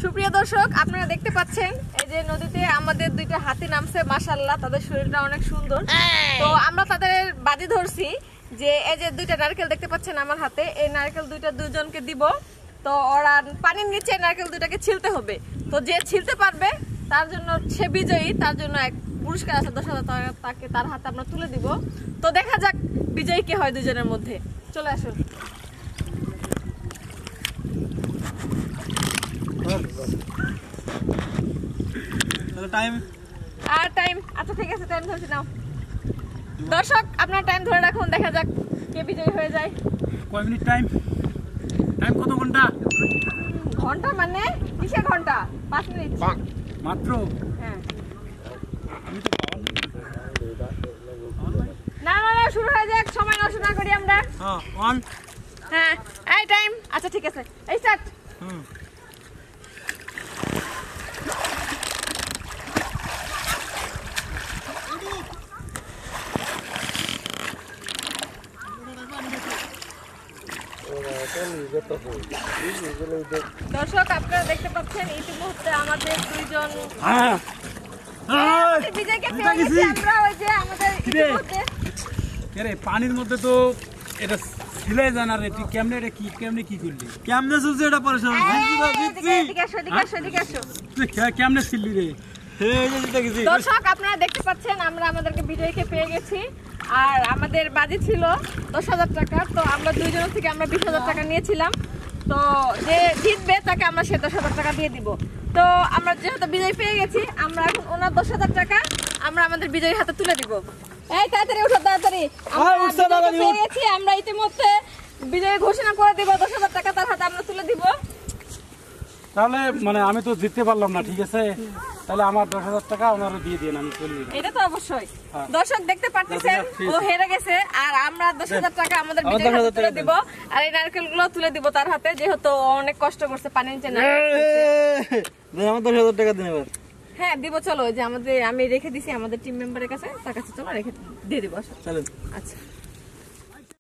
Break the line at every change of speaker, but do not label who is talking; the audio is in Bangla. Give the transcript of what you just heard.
সুপ্রিয় দর্শক, আপনারা দেখতে পাচ্ছেন এই যে নদীতে আমাদের দুইটা হাতি নামছে। মাশাআল্লাহ, তাদের শরীরটা অনেক সুন্দর। তো আমরা তাদের বাজি ধরছি যে এই যে দুইটা নারকেল দেখতে পাচ্ছেন আমার হাতে, এই নারকেল দুইটা দুজনকে দিব। তো ওরা পানির নিচে নারকেল দুইটাকে ছিলতে হবে। তো যে ছিলতে পারবে তার জন্য সে বিজয়ী, তার জন্য এক পুরস্কার আছে 10,000 টাকা, তাকে তার হাতে আমরা তুলে দিব। তো দেখা যাক বিজয়ী কে হয় দুজনের মধ্যে। চলে আসুন।
টাইম
আচ্ছা ঠিক আছে, টাইম ধরছি নাও। দর্শক আপনার টাইম ধরে রাখুন, দেখা যাক কে বিজয়ী হয়ে যায়।
কয় মিনিট টাইম? টাইম কত ঘন্টা?
ঘন্টা মানে কিসের ঘন্টা? 5 মিনিট
মাত্র।
হ্যাঁ
আমি তো
না না না, শুরু হয়ে যাক, সময় নষ্ট না করি আমরা।
অন।
হ্যাঁ এই টাইম। আচ্ছা ঠিক আছে, এই স্টার্ট। দর্শক আপনারা দেখতে পাচ্ছেন ইতিমধ্যে আমাদের দুইজন বিজয়কে পেয়ে গেছি আমরা। ওই যে আমাদের ইতিমধ্যে
পানির মধ্যে তো এটা ছিলে জানার তুই কেমনে এটা কি কেমনে কি করলি কেমনে চলছে এটা পরিশ্রম কেমনে ছিলি রে?
দর্শক আপনারা দেখতে পাচ্ছেন আমরা আমাদেরকে বিজয়ীকে পেয়ে গেছি। আর আমাদের বাজি ছিল 10,000 টাকা। তো আমরা দুইজন থেকে আমরা 20,000 টাকা নিয়েছিলাম। তো যে জিতবে তাকে আমরা সে 10,000 টাকা দিয়ে দিব। তো আমরা যেহেতু বিজয় পেয়ে গেছি, আমরা এখন ওনার 10,000 টাকা আমরা আমাদের বিজয়ীর হাতে তুলে দিব। এই তাড়াতাড়ি উঠো, তাড়াতাড়ি। আমরা পেয়ে গেছি, আমরা ইতিমধ্যে বিজয় ঘোষণা করে দিব। 10,000 টাকা তার হাতে আমরা তুলে দিব।
তাহলে মানে আমি তো জিততে পারলাম না, ঠিক আছে? তাহলে আমার 10,000 টাকা ওনারও দিয়ে দিন, আমি চলে যাব।
এটা তো অবশ্যই। দর্শক দেখতে পাচ্ছেন ও হেরে গেছে, আর আমরা 10,000 টাকা আমাদের বিজয়ীর হাতে তুলে দিব। আর এই নারকেলগুলো তুলে দিব তার হাতে, যেহেতু অনেক কষ্ট করছে পানির নিচে।
আমার 10,000 টাকা দিন এবার।
হ্যাঁ দিব, চলো। যে আমাদের আমি রেখে দিছি আমাদের টিম মেম্বারের কাছে, তার কাছে চলো রেখে দিয়ে দিব। চলো। আচ্ছা।